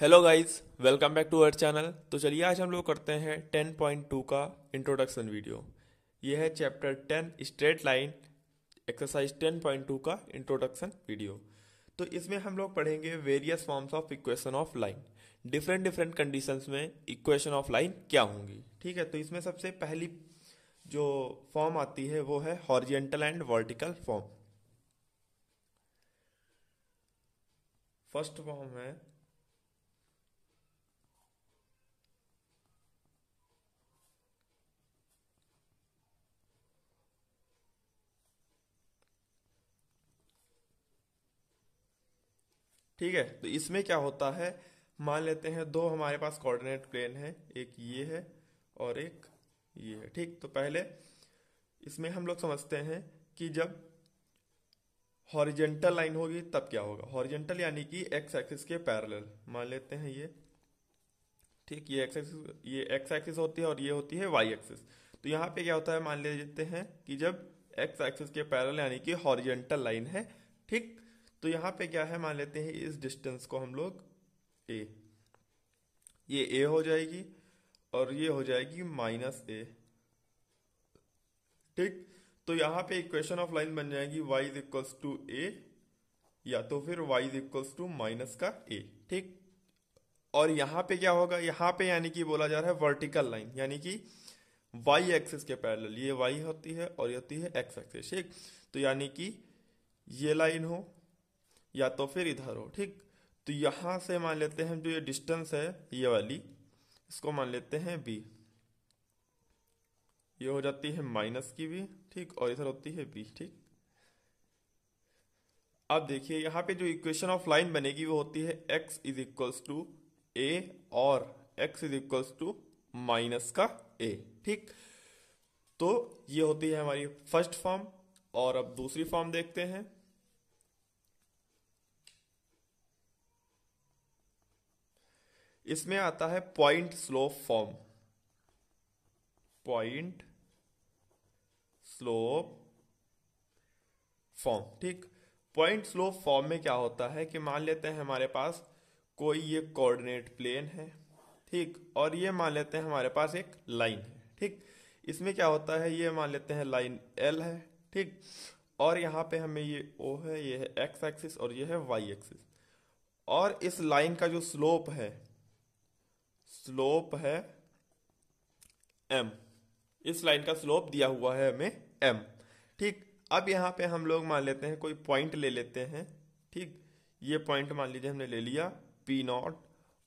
Hello guys, welcome back to our channel. तो चलिए आज हम लोग करते हैं 10.2 का इंट्रोडक्शन वीडियो। ये है चैप्टर 10 स्ट्रेट लाइन एक्सरसाइज 10.2 का इंट्रोडक्शन वीडियो। तो इसमें हम लोग पढ़ेंगे various forms of equation of line. Different different conditions में इक्वेशन ऑफ लाइन क्या होंगी। ठीक है, तो इसमें सबसे पहली जो फॉर्म आती है वो है horizontal and vertical form. First form है ठीक है। तो इसमें क्या होता है, मान लेते हैं दो हमारे पास कोऑर्डिनेट प्लेन है, एक ये है और एक ये है। ठीक, तो पहले इसमें हम लोग समझते हैं कि जब हॉरिजेंटल लाइन होगी तब क्या होगा। हॉरिजेंटल यानी कि एक्स एक्सिस के पैरेलल मान लेते हैं ये। ठीक, ये एक्स एक्सिस होती है और ये होती है वाई एक्सिस। तो यहाँ पे क्या होता है, मान लेते हैं कि जब एक्स एक्सिस के पैरेलल यानी कि हॉरिजेंटल लाइन है। ठीक, तो यहाँ पे क्या है, मान लेते हैं इस डिस्टेंस को हम लोग ए, ये ए हो जाएगी और ये हो जाएगी माइनस ए। ठीक, तो यहाँ पे इक्वेशन ऑफ लाइन बन जाएगी y is equals to a या तो फिर y is equals to minus का ए। ठीक, और यहाँ पे क्या होगा, यहाँ पे यानी कि बोला जा रहा है वर्टिकल लाइन यानी कि y एक्सिस के पैरेलल, ये y होती है और ये होती है x एक्सिस। ठीक, तो यानी कि ये लाइन हो या तो फिर इधर हो। ठीक, तो यहां से मान लेते हैं जो ये डिस्टेंस है ये वाली, इसको मान लेते हैं b, ये हो जाती है माइनस की b। ठीक, और इधर होती है b। ठीक, अब देखिए यहाँ पे जो इक्वेशन ऑफ लाइन बनेगी वो होती है x is equals to a और x is equals to minus का a। ठीक, तो ये होती है हमारी फर्स्ट फॉर्म। और अब दूसरी फॉर्म देखते हैं। इसमें आता है point slope form. Point slope form. ठीक, पॉइंट स्लोप फॉर्म में क्या होता है कि मान लेते हैं हमारे पास कोई ये कोऑर्डिनेट प्लेन है। ठीक, और ये मान लेते हैं हमारे पास एक लाइन है। ठीक, इसमें क्या होता है, ये मान लेते हैं लाइन एल है। ठीक, और यहाँ पे हमें ये ओ है, ये है एक्स एक्सिस और ये है वाई एक्सिस। और इस लाइन का जो स्लोप है एम। इस लाइन का स्लोप दिया हुआ है हमें एम। ठीक, अब यहाँ पे हम लोग मान लेते हैं कोई पॉइंट ले लेते हैं। ठीक, ये पॉइंट मान लीजिए हमने ले लिया पी नॉट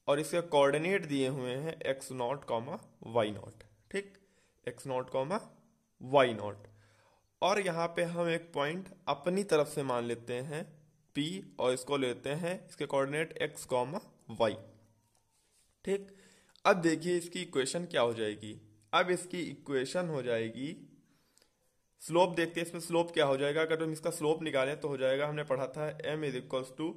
और इसके कोऑर्डिनेट दिए हुए हैं x naught comma y naught. ठीक, x naught comma y naught. और यहाँ पे हम एक पॉइंट अपनी तरफ से मान लेते हैं पी और इसको लेते हैं इसके कोऑर्डिनेट एक्स कॉमा वाई। ठीक, अब देखिए इसकी इक्वेशन क्या हो जाएगी। अब इसकी इक्वेशन हो जाएगी, स्लोप देखते हैं इसमें स्लोप क्या हो जाएगा। अगर हम इसका स्लोप निकालें तो हो जाएगा, हमने पढ़ा था m is equals to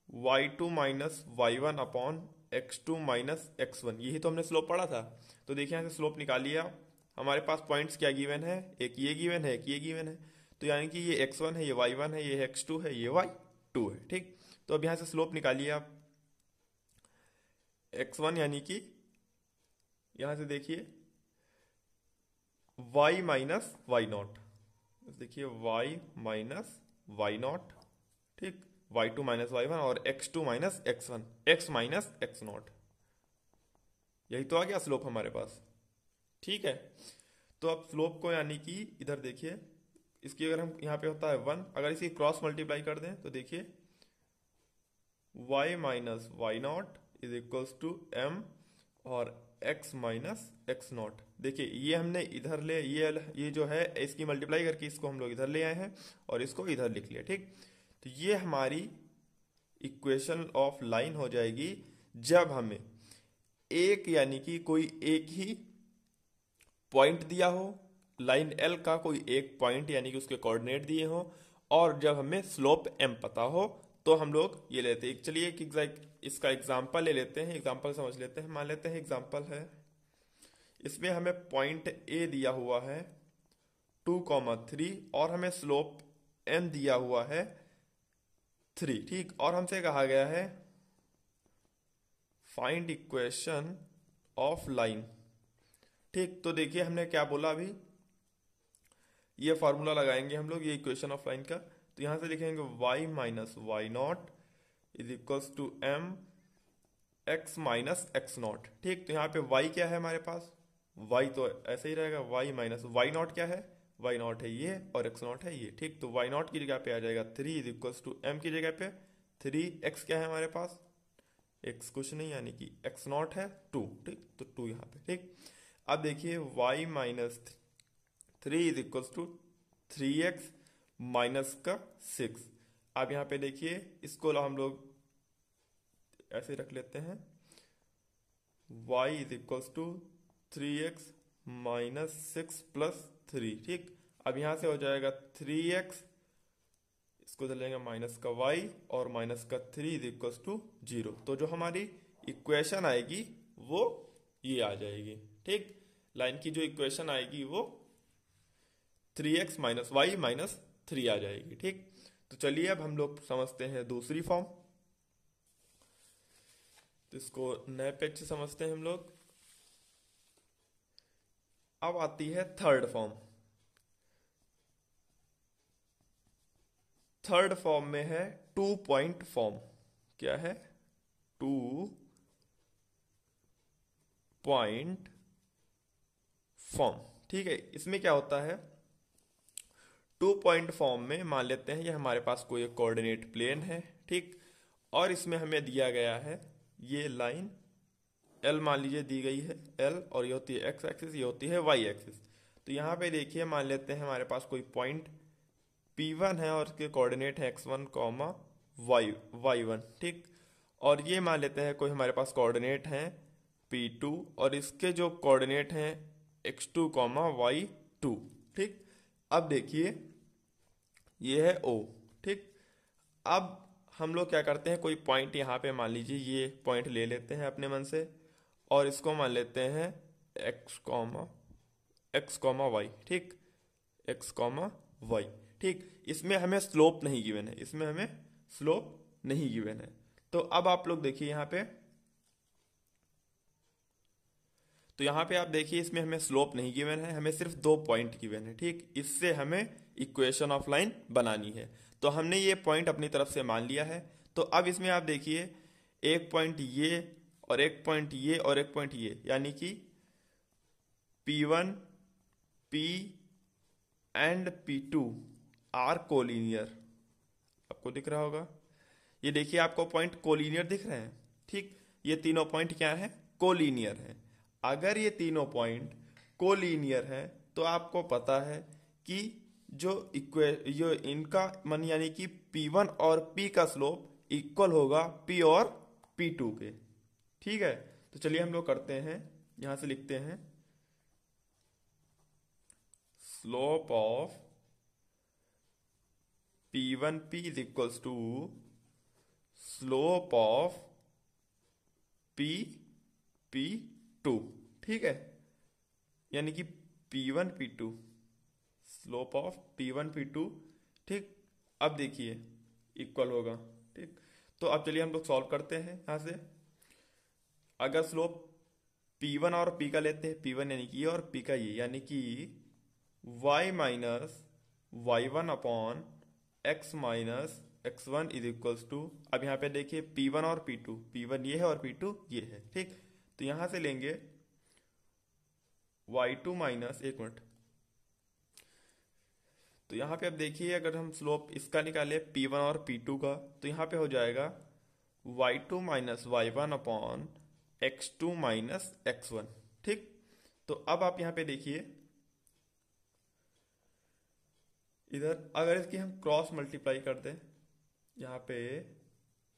y two minus y one upon x two minus x one. यही तो हमने स्लोप पढ़ा था। तो देखिए यहाँ से स्लोप निकालिए आप। हमारे पास पॉइंट्स क्या गिवन है, एक ये गिवन है, एक ये गिवन है। तो यानी कि ये x1 है, ये y1 है, ये x2 है, ये y2 है। ठीक, तो अब यहाँ से स्लोप निकालिए आप। x1 यानी कि यहाँ से देखिए y माइनस वाई नॉट, देखिए y माइनस वाई नॉट। ठीक, y2 माइनस वाई वन और x2 minus x one, x minus x not. यही तो आ गया स्लोप हमारे पास। ठीक है, तो अब स्लोप को यानी कि इधर देखिए, इसकी अगर हम यहाँ पे होता है वन, अगर इसी क्रॉस मल्टीप्लाई कर दें तो देखिए y minus y not is equals to m और x माइनस एक्स नॉट। देखिए ये हमने इधर ये जो है इसकी मल्टीप्लाई करके इसको हम लोग इधर ले आए हैं और इसको इधर लिख लिया। ठीक, तो ये हमारी इक्वेशन ऑफ लाइन हो जाएगी जब हमें एक यानी कि कोई एक ही पॉइंट दिया हो, लाइन एल का कोई एक पॉइंट यानी कि उसके कोऑर्डिनेट दिए हो, और जब हमें स्लोप एम पता हो तो हम लोग ये लेते हैं। चलिए इसका एग्जांपल ले लेते हैं, एग्जांपल समझ लेते हैं। मान लेते हैं एग्जांपल है, इसमें हमें पॉइंट ए दिया हुआ है 2,3 और हमें स्लोप एम दिया हुआ है 3। ठीक, और हमसे कहा गया है फाइंड इक्वेशन ऑफ लाइन। ठीक, तो देखिए हमने क्या बोला अभी, ये फॉर्मूला लगाएंगे हम लोग ये इक्वेशन ऑफ लाइन का। तो यहां से लिखेंगे y minus y not is equals to m x minus x not. ठीक, तो यहाँ पे y क्या है हमारे पास, y तो ऐसे ही रहेगा, y माइनस वाई नॉट क्या है, y नॉट है ये और x नॉट है ये। ठीक, तो y नॉट की जगह पे आ जाएगा 3 इज इक्वल्स टू एम की जगह पे 3x क्या है हमारे पास, x कुछ नहीं यानी कि x नॉट है 2। ठीक, तो 2 यहाँ पे। ठीक, अब देखिए y minus 3 is equals to 3x minus का 6। अब यहाँ पे देखिए इसको हम लोग ऐसे रख लेते हैं, y is equals to 3x minus 6 plus 3। ठीक, अब यहाँ से हो जाएगा 3x, इसको चलेगा माइनस का y और माइनस का 3 इज इक्वल्स टू 0। तो जो हमारी इक्वेशन आएगी वो ये आ जाएगी। ठीक, लाइन की जो इक्वेशन आएगी वो 3x माइनस वाई माइनस 3 आ जाएगी। ठीक, तो चलिए अब हम लोग समझते हैं दूसरी फॉर्म। तो इसको नए पेज से समझते हैं हम लोग। अब आती है थर्ड फॉर्म। थर्ड फॉर्म में है 2 पॉइंट फॉर्म। क्या है, 2 पॉइंट फॉर्म। ठीक है, इसमें क्या होता है, 2 पॉइंट फॉर्म में मान लेते हैं ये हमारे पास कोई एक कोऑर्डिनेट प्लेन है। ठीक, और इसमें हमें दिया गया है ये लाइन L मान लीजिए दी गई है L, और ये होती है एक्स एक्सिस, ये होती है वाई एक्सिस। तो यहाँ पे देखिए मान लेते हैं हमारे पास कोई पॉइंट P1 है और उसके कोऑर्डिनेट है x1 कॉमा y1। ठीक, और ये मान लेते हैं कोई हमारे पास कोऑर्डिनेट है P2 और इसके जो कोऑर्डिनेट हैं x2 कॉमा y2। ठीक, अब देखिए ये है O। ठीक, अब हम लोग क्या करते हैं, कोई पॉइंट यहाँ पे मान लीजिए ये पॉइंट ले लेते हैं अपने मन से और इसको मान लेते हैं x कॉमा वाई। ठीक, x कॉमा वाई। ठीक, इसमें हमें स्लोप नहीं गिवन है, इसमें हमें स्लोप नहीं गिवन है। तो अब आप लोग देखिए यहाँ पे, तो यहाँ पे आप देखिए इसमें हमें स्लोप नहीं गिवन है, हमें सिर्फ 2 पॉइंट गिवन है। ठीक, इससे हमें इक्वेशन ऑफ लाइन बनानी है। तो हमने ये पॉइंट अपनी तरफ से मान लिया है। तो अब इसमें आप देखिए एक पॉइंट ये और एक पॉइंट ये और एक पॉइंट ये, यानी कि P1 P and P2 are collinear. आपको दिख रहा होगा, ये देखिए आपको पॉइंट कोलिनियर दिख रहे हैं। ठीक, ये तीनों पॉइंट क्या है, कोलिनियर है। अगर ये तीनों पॉइंट कोलिनियर है तो आपको पता है कि जो इनका मन यानी कि P1 और P का स्लोप इक्वल होगा P और P2 के। ठीक है, तो चलिए हम लोग करते हैं, यहां से लिखते हैं slope of P1P is equals to slope of P2। ठीक है, यानी कि P1 P2, slope of P1 P2। ठीक, अब देखिए इक्वल होगा। ठीक, तो अब चलिए हम लोग सॉल्व करते हैं यहां से। अगर स्लोप P1 और P का लेते हैं, P1 यानी कि ये और P का ये, यानी कि y minus y1 upon x minus x1 is equals to, अब यहाँ पे देखिए P1 और P2, P1 ये है और P2 ये है। ठीक, तो यहां से लेंगे y2 माइनस, एक मिनट, तो यहाँ पे अब देखिए अगर हम स्लोप इसका निकाले P1 और P2 का, तो यहाँ पे हो जाएगा y2 minus y1 upon x2 minus x1। ठीक, तो अब आप यहाँ पे देखिए इधर अगर इसकी हम क्रॉस मल्टीप्लाई कर दें, यहाँ पे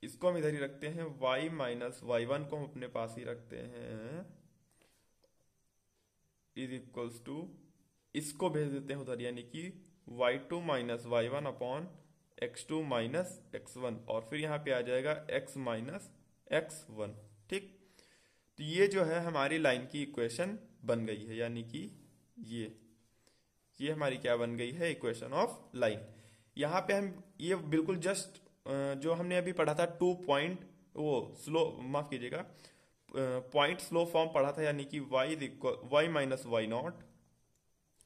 इसको हम इधर ही रखते हैं, y माइनस y1 को हम अपने पास ही रखते हैं इज इक्वल्स टू, इसको भेज देते हैं उधर, यानी कि y2 minus y1 upon x2 minus x1, और फिर यहाँ पे आ जाएगा x माइनस x1। ठीक, तो ये जो है हमारी लाइन की इक्वेशन बन गई है, यानी कि ये हमारी क्या बन गई है, इक्वेशन ऑफ लाइन। यहाँ पे हम ये बिल्कुल जस्ट जो हमने अभी पढ़ा था 2 पॉइंट, वो स्लो माफ कीजिएगा पॉइंट स्लोप फॉर्म पढ़ा था, यानी कि वाई माइनस वाई नॉट,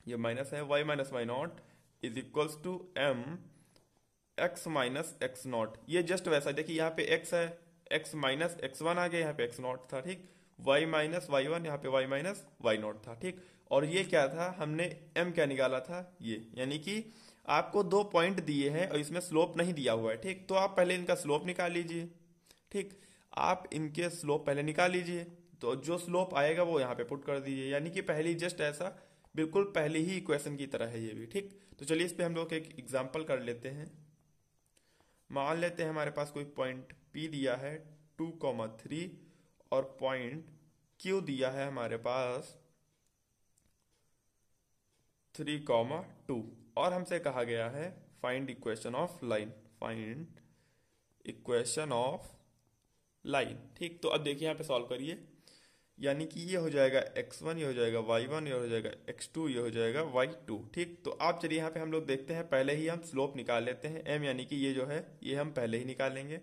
ये माइनस है, y minus y not is equals to m x minus x not. ये जस्ट वैसा, देखिए यहाँ पे एक्स है, एक्स माइनस एक्स वन आ गया, यहाँ पे एक्स नॉट था, ठीक। वाई माइनस वाई वन, यहाँ पे वाई माइनस वाई नॉट था, ठीक। और ये क्या था, हमने एम क्या निकाला था, ये, यानी कि आपको दो पॉइंट दिए हैं और इसमें स्लोप नहीं दिया हुआ है, ठीक। तो आप पहले इनका स्लोप निकाल लीजिए, ठीक। आप इनके स्लोप पहले निकाल लीजिए, तो जो स्लोप आएगा वो यहाँ पे पुट कर दीजिए, यानी कि पहली जस्ट ऐसा बिल्कुल पहली ही इक्वेशन की तरह है ये भी, ठीक। तो चलिए इस पे हम लोग एक एग्जांपल कर लेते हैं। मान लेते हैं हमारे पास कोई पॉइंट P दिया है 2,3 और पॉइंट Q दिया है हमारे पास 3,2 और हमसे कहा गया है find equation of line, find equation of line, ठीक। तो अब देखिए यहाँ पे सॉल्व करिए, यानी कि ये हो जाएगा x1, ये हो जाएगा y1, ये हो जाएगा x2, ये हो जाएगा y2, ठीक। तो आप चलिए यहाँ पे हम लोग देखते हैं, पहले ही हम स्लोप निकाल लेते हैं m, यानी कि ये जो है ये हम पहले ही निकालेंगे,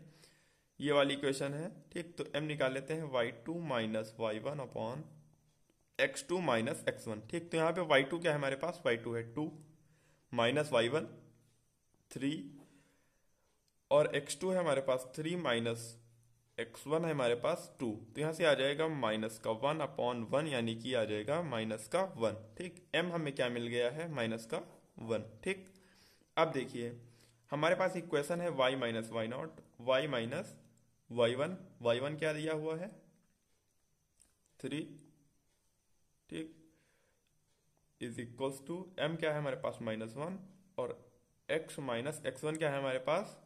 ये वाली इक्वेशन है, ठीक। तो m निकाल लेते हैं y2 minus y1 upon x2 minus x1, ठीक। तो यहाँ पे y2 क्या है हमारे पास, y2 है 2 माइनस y1 3 और x2 है हमारे पास 3 माइनस x1 है हमारे पास 2, तो यहाँ से आ जाएगा माइनस का 1 अपॉन 1, यानी कि आ जाएगा माइनस का 1, ठीक। m हमें क्या मिल गया है, माइनस का 1, ठीक। अब देखिए हमारे पास इक्वेशन है y minus y not, y minus y one क्या दिया हुआ है 3, ठीक, इज इक्वल्स टू m क्या है हमारे पास -1 और x माइनस x1 क्या है हमारे पास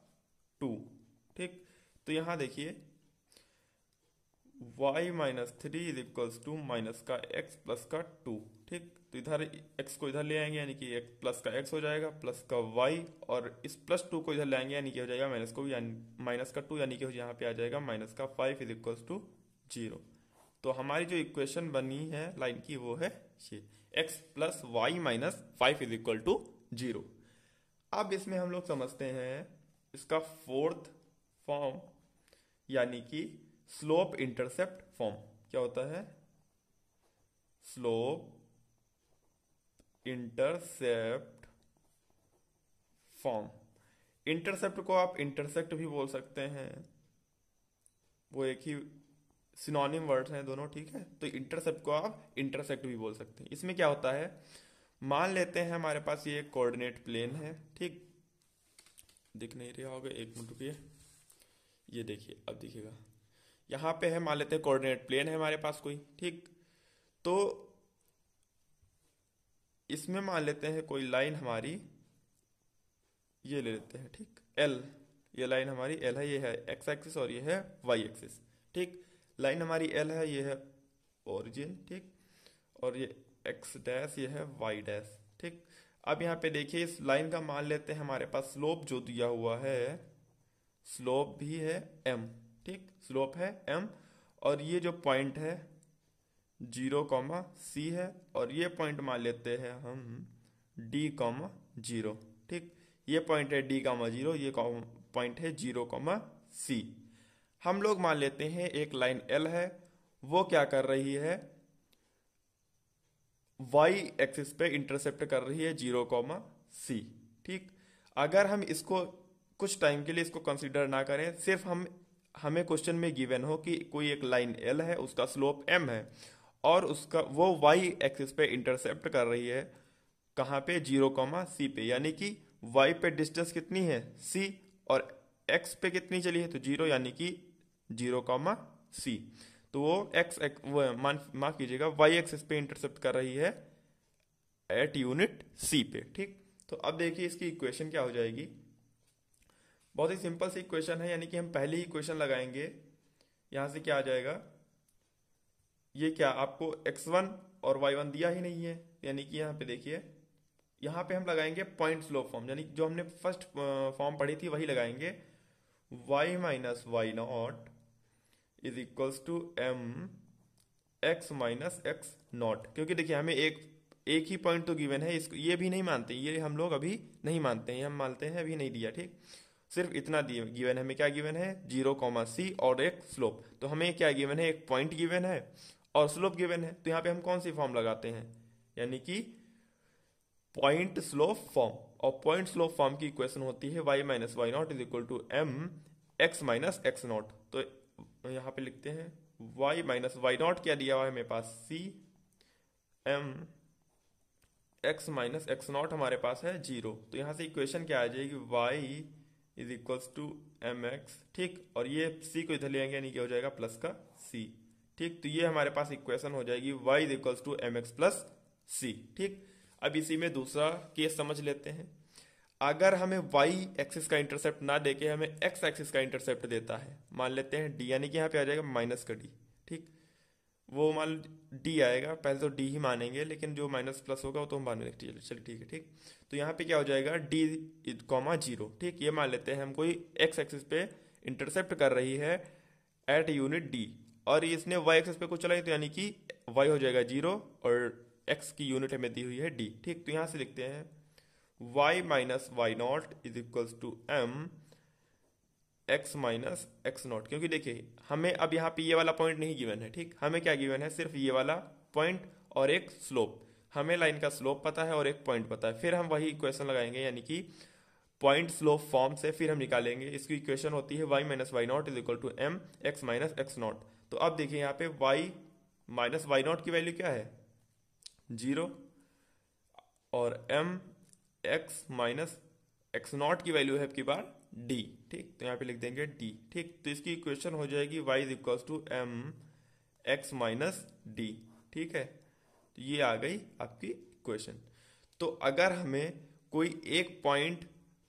2, ठीक। तो यहाँ देखिए y minus 3 is equals to minus का x प्लस का 2, ठीक। तो इधर x को इधर ले आएंगे, यानी कि x प्लस का x हो जाएगा प्लस का y, और इस प्लस 2 को इधर ले आएंगे, यानी कि हो जाएगा माइनस को, यानी माइनस का 2, यानी कि यहाँ पे आ जाएगा माइनस का 5 इज इक्वल्स टू 0। तो हमारी जो इक्वेशन बनी है लाइन की वो है ये x plus y minus 5 is equal to 0। अब इसमें हम लोग समझते हैं इसका फोर्थ फॉर्म, यानी कि स्लोप इंटरसेप्ट फॉर्म। क्या होता है, स्लोप इंटरसेप्ट फॉर्म। इंटरसेप्ट को आप इंटरसेक्ट भी बोल सकते हैं, वो एक ही सिनोनिम वर्ड्स हैं दोनों, ठीक है। तो इंटरसेप्ट को आप इंटरसेक्ट भी बोल सकते हैं। इसमें क्या होता है, मान लेते हैं हमारे पास ये कोऑर्डिनेट प्लेन है, ठीक। दिख नहीं रहा होगा, एक मिनट रुकिए, ये देखिए अब दिखेगा, यहाँ पे है, मान लेते हैं कोऑर्डिनेट प्लेन है हमारे पास कोई, ठीक। तो इसमें मान लेते हैं कोई लाइन हमारी ये ले लेते हैं, ठीक, L, ये लाइन हमारी L है, ये है x एक्सिस और ये है y एक्सिस, ठीक। लाइन हमारी L है, ये है ओरिजिन, ठीक, और ये x डैश, ये है y डैश, ठीक। अब यहाँ पे देखिए इस लाइन का मान लेते हैं हमारे पास स्लोप जो दिया हुआ है, स्लोप भी है m, ठीक, स्लोप है m, और ये जो पॉइंट है 0,c है, और ये पॉइंट मान लेते हैं हम d,0, ठीक। ये पॉइंट है d,0, ये पॉइंट है 0,c। हम लोग मान लेते हैं एक लाइन L है, वो क्या कर रही है, y एक्सिस पे इंटरसेप्ट कर रही है 0,c, ठीक। अगर हम इसको कुछ टाइम के लिए इसको कंसीडर ना करें, सिर्फ हमें क्वेश्चन में गिवन हो कि कोई एक लाइन L है, उसका स्लोप m है और उसका वो y एक्सिस पे इंटरसेप्ट कर रही है कहाँ पे, 0,c पे, यानी कि y पे डिस्टेंस कितनी है c और x पे कितनी चली है तो 0, यानी कि 0,c। तो वो माफ कीजिएगा y एक्सिस पे इंटरसेप्ट कर रही है एट यूनिट c पे, ठीक। तो अब देखिए इसकी इक्वेशन क्या हो जाएगी, बहुत ही सिंपल सी इक्वेशन है, यानी कि हम पहले ही इक्वेशन लगाएंगे, यहां से क्या आ जाएगा, ये क्या आपको x1 और y1 दिया ही नहीं है, यानी कि यहाँ पे देखिए, यहाँ पे हम लगाएंगे पॉइंट स्लोप फॉर्म, यानी जो हमने फर्स्ट फॉर्म पढ़ी थी वही लगाएंगे, y minus y not is equals to m x minus x not, क्योंकि देखिए हमें एक ही पॉइंट तो गिवन है, इसको ये भी नहीं मानते, ये हम लोग अभी नहीं मानते हैं, हम मानते हैं अभी नहीं दिया, ठीक। सिर्फ इतना गिवन है, हमें क्या गिवन है, 0, और एक स्लोप। तो हमें क्या गिवन है, एक पॉइंट गिवन है और स्लोप गिवन है। तो यहाँ पे हम कौन सी फॉर्म लगाते हैं, यानी कि पॉइंट स्लोप फॉर्म। और पॉइंट स्लोप फॉर्म की इक्वेशन होती है y minus y not is equal to m x minus x not. तो यहाँ पे लिखते हैं y माइनस वाई नॉट, क्या दिया हुआ है मेरे पास, c, m x minus x not हमारे पास है 0। तो यहाँ से इक्वेशन क्या आ जाएगी, y is equals to m x, ठीक, और ये c को इधर ले आएंगे यानी कि हो जाएगा प्लस का c, ठीक। तो ये हमारे पास इक्वेशन हो जाएगी y is equals to m x plus c, ठीक। अब इसी में दूसरा केस समझ लेते हैं। अगर हमें y एक्सिस का इंटरसेप्ट ना देके हमें x एक्सिस का इंटरसेप्ट देता है, मान लेते हैं d, यानी कि यहाँ पे आ जाएगा माइनस का d, ठीक। वो मान d आएगा, पहले तो d ही मानेंगे, लेकिन जो माइनस प्लस होगा वो तो हम बाद में चलिए ठीक है, ठीक। तो यहाँ पे क्या हो जाएगा, d कॉमा 0, ठीक। ये मान लेते हैं हम कोई x एक्सिस पे इंटरसेप्ट कर रही है एट यूनिट d, और इसने y एक्सिस पे कुछ चलाई, तो यानी कि y हो जाएगा 0 और x की यूनिट हमें दी हुई है d, ठीक। तो यहाँ से लिखते हैं y minus y not is equals to m x minus x not, क्योंकि देखिए हमें अब यहाँ पे ये वाला पॉइंट नहीं गिवन है, ठीक। हमें क्या गिवन है, सिर्फ ये वाला पॉइंट और एक स्लोप। हमें लाइन का स्लोप पता है और एक पॉइंट पता है, फिर हम वही इक्वेशन लगाएंगे, यानी कि पॉइंट स्लोप फॉर्म से फिर हम निकालेंगे। इसकी इक्वेशन होती है y minus y not is equal to m x minus x not. तो अब देखिए यहाँ पे y माइनस वाई नॉट की वैल्यू क्या है, 0, और m x minus x not की वैल्यू है आपकी बार d, ठीक। तो यहाँ पे लिख देंगे d, ठीक। तो इसकी इक्वेशन हो जाएगी y is equals to m x minus d, ठीक है। तो ये आ गई आपकी इक्वेशन। तो अगर हमें कोई एक पॉइंट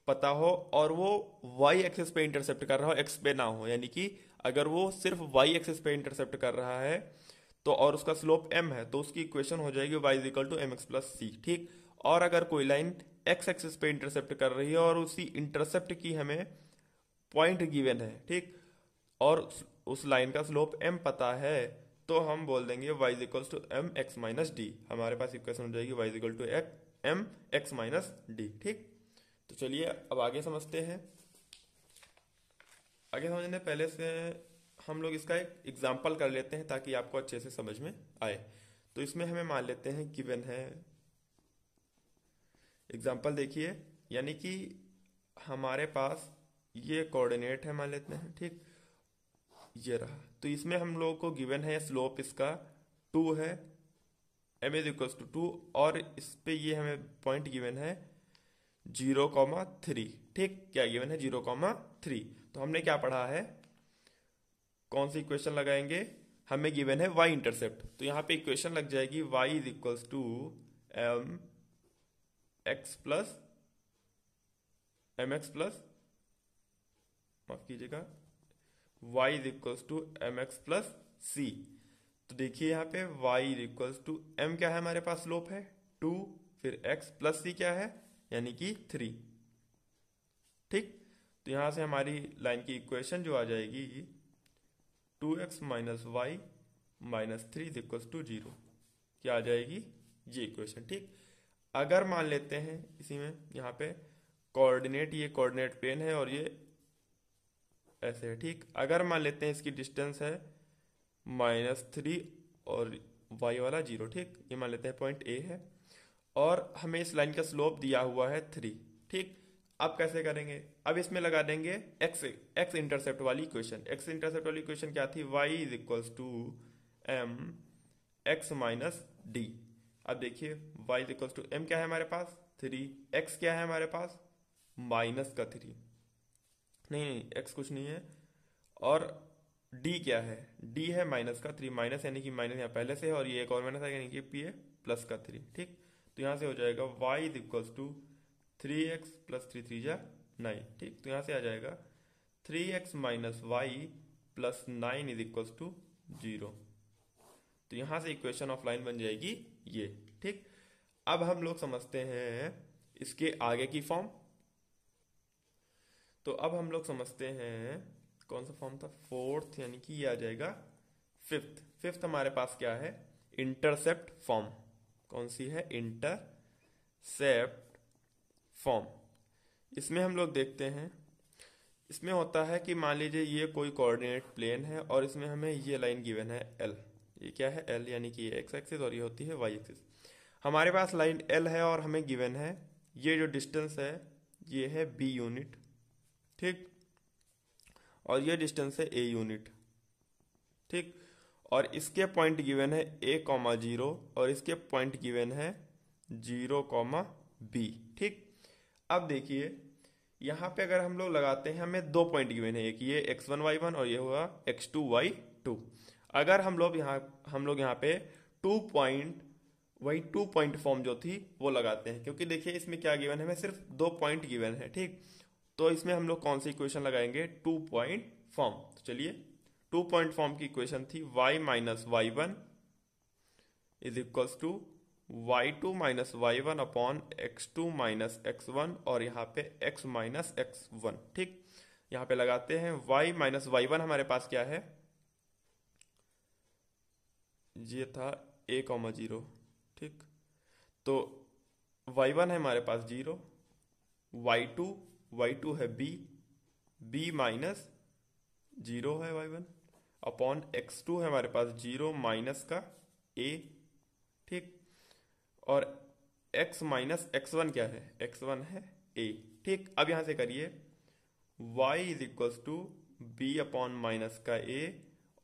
पता हो और वो y एक्सिस पे इंटरसेप्ट कर रहा हो, x पे ना हो, यानी कि अगर वो सिर्फ y एक्सिस पे इंटरसेप्ट कर रहा है तो और उसका स्लोप m है, तो उसकी इक्वेशन हो जाएगी y is equal to m x plus c, ठीक। और अगर कोई लाइन x एक्सिस पे इंटरसेप्ट कर रही है और उसी इंटरसेप्ट की हमें पॉइंट गिवन है, ठीक, और उस लाइन का स्लोप m पता है, तो हम बोल देंगे y is equal to m x minus d. हमारे पास इक्वेशन हो जाएगी y is equal to m x minus d, ठीक। तो चलिए अब आगे समझते हैं। आगे समझने पहले से हम लोग इसका एक एग्जाम्पल कर लेते हैं ताकि आपको अच्छे से समझ में आए। तो इसमें हमें मान लेते हैं गिवन है, एग्जाम्पल देखिए, यानी कि हमारे पास ये कोऑर्डिनेट है मान लेते हैं, ठीक, ये रहा। तो इसमें हम लोगों को गिवन है स्लोप इसका 2 है, m इज इक्वल टू 2, और इस पे ये हमें पॉइंट गिवन है 0,3, ठीक। क्या गिवन है, 0,3। तो हमने क्या पढ़ा है, कौन सी इक्वेशन लगाएंगे, हमें गिवन है y इंटरसेप्ट, तो यहाँ पे इक्वेशन लग जाएगी y is equal to m x plus m x plus, माफ कीजिएगा, y is equal to m x plus c. तो देखिए यहाँ पे y is equal to m क्या है हमारे पास, स्लोप है 2, फिर x प्लस c क्या है, यानी कि 3, ठीक। तो यहाँ से हमारी लाइन की इक्वेशन जो आ जाएगी 2x minus y minus 3 is equal to 0, क्या आ जाएगी, ये इक्वेशन, ठीक। अगर मान लेते हैं इसी में यहाँ पे कोऑर्डिनेट, ये कोऑर्डिनेट प्लेन है और ये ऐसे है, ठीक। अगर मान लेते हैं इसकी डिस्टेंस है -3 और y वाला 0, ठीक। ये मान लेते हैं पॉइंट A है और हमें इस लाइन का स्लोप दिया हुआ है 3, ठीक। अब कैसे करेंगे, अब इसमें लगा देंगे x इंटरसेप्ट वाली इक्वेशन। x इंटरसेप्ट वाली इक्वेशन क्या थी, y is equals to m x minus d. अब देखिए y is equals to m क्या है हमारे पास 3, x क्या है हमारे पास माइनस का 3, नहीं x कुछ नहीं है, और d क्या है, d है माइनस का 3, माइनस यानी कि माइनस यहाँ पहले से है और ये एक और माइनस है यानी कि p है प्लस का 3, ठीक। तो यहाँ से हो जाएगा y is equals to 3x plus 3 3 जा 9, ठीक। तो यहाँ से आ जाएगा 3x minus y plus 9 is equals to 0। तो यहाँ से इक्वेशन ऑफ लाइन बन जाएगी ये, ठीक। अब हम लोग समझते हैं इसके आगे की फॉर्म। तो अब हम लोग समझते हैं कौन सा फॉर्म था, फोर्थ, यानी कि ये आ जाएगा फिफ्थ हमारे पास क्या है, इंटरसेप्ट फॉर्म। कौन सी है, इंटरसेप्ट फॉर्म। इसमें हम लोग देखते हैं इसमें होता है कि मान लीजिए ये कोई कोऑर्डिनेट प्लेन है और इसमें हमें ये लाइन गिवन है एल। ये क्या है? एल, यानी कि ये एक्स एक्सिस और ये होती है वाई एक्सिस। हमारे पास लाइन एल है और हमें गिवन है ये जो डिस्टेंस है ये है बी यूनिट, ठीक, और ये डिस्टेंस है ए यूनिट, ठीक, और इसके पॉइंट गिवन है ए कॉमा जीरो और इसके पॉइंट गिवन है जीरो कॉमा बी, ठीक। अब देखिए यहाँ पे अगर हम लोग लगाते हैं हमें दो पॉइंट गिवन है, एक ये x1 y1 और ये हुआ x2 y2। अगर हम लोग यहाँ पे वही 2 पॉइंट फॉर्म जो थी वो लगाते हैं, क्योंकि देखिए इसमें क्या गिवन है, हमें सिर्फ 2 पॉइंट गिवन है, ठीक। तो इसमें हम लोग कौन सी इक्वेशन लगाएंगे? 2 पॉइंट फॉर्म। तो चलिए 2 पॉइंट फॉर्म की इक्वेशन थी y minus y1 is equals to y2 minus y1 upon x2 minus x1 और यहाँ पे x माइनस x1, ठीक। यहाँ पे लगाते हैं y माइनस y1 हमारे पास क्या है? ये था a कॉमा जीरो, ठीक। तो y1 है हमारे पास जीरो, y2 है b माइनस जीरो है y1 अपॉन x2 है हमारे पास जीरो माइनस का a, ठीक, और x माइनस x1 क्या है? x1 है a, ठीक। अब यहां से करिए y is equals to b upon minus का a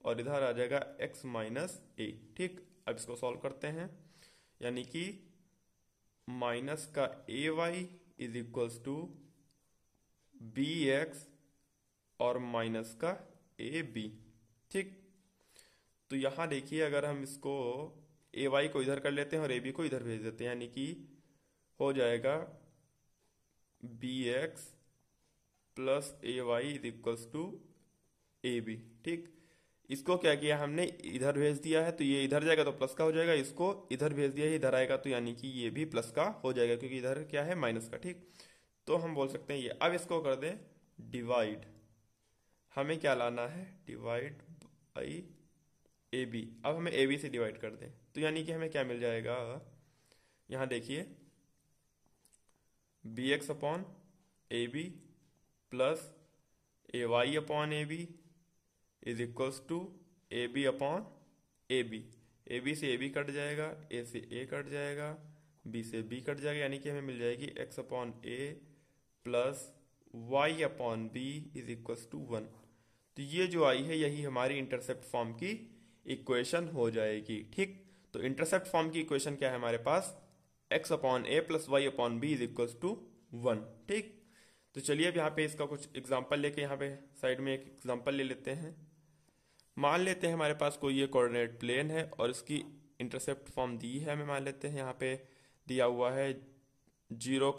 और इधर आ जाएगा x माइनस a, ठीक। अब इसको सॉल्व करते हैं, यानी कि माइनस का a y is equals to b x और माइनस का ए बी, ठीक। तो यहां देखिए अगर हम इसको ए वाई को इधर कर लेते हैं और ए बी को इधर भेज देते हैं, यानी कि हो जाएगा b x plus a y is equals to a b, ठीक। इसको क्या किया हमने? इधर भेज दिया है तो ये इधर जाएगा तो प्लस का हो जाएगा, इसको इधर भेज दिया है इधर आएगा तो यानी कि ये भी प्लस का हो जाएगा, क्योंकि इधर क्या है? माइनस का, ठीक। तो हम बोल सकते हैं ये। अब इसको कर दें डिवाइड, हमें क्या लाना है? Divide by a b. अब हमें ए बी से डिवाइड कर दें तो यानी कि हमें क्या मिल जाएगा? यहां देखिए b x upon a b plus a y upon a b is equals to a b upon a b. A b से ए बी कट जाएगा, ए से ए कट जाएगा, बी से बी कट जाएगा, यानी कि हमें मिल जाएगी x upon a plus y upon b is equals to 1। तो ये जो आई है यही हमारी इंटरसेप्ट फॉर्म की इक्वेशन हो जाएगी, ठीक। तो इंटरसेप्ट फॉर्म की इक्वेशन क्या है हमारे पास? X upon a plus y upon b is equals to 1, ठीक। तो चलिए अब यहाँ पे इसका कुछ एग्जाम्पल लेके यहाँ पे साइड में एक एग्जाम्पल ले लेते हैं। मान लेते हैं हमारे पास कोई ये कोऑर्डिनेट प्लेन है और इसकी इंटरसेप्ट फॉर्म दी है, हमें मान लेते हैं यहाँ पे दिया हुआ है 0,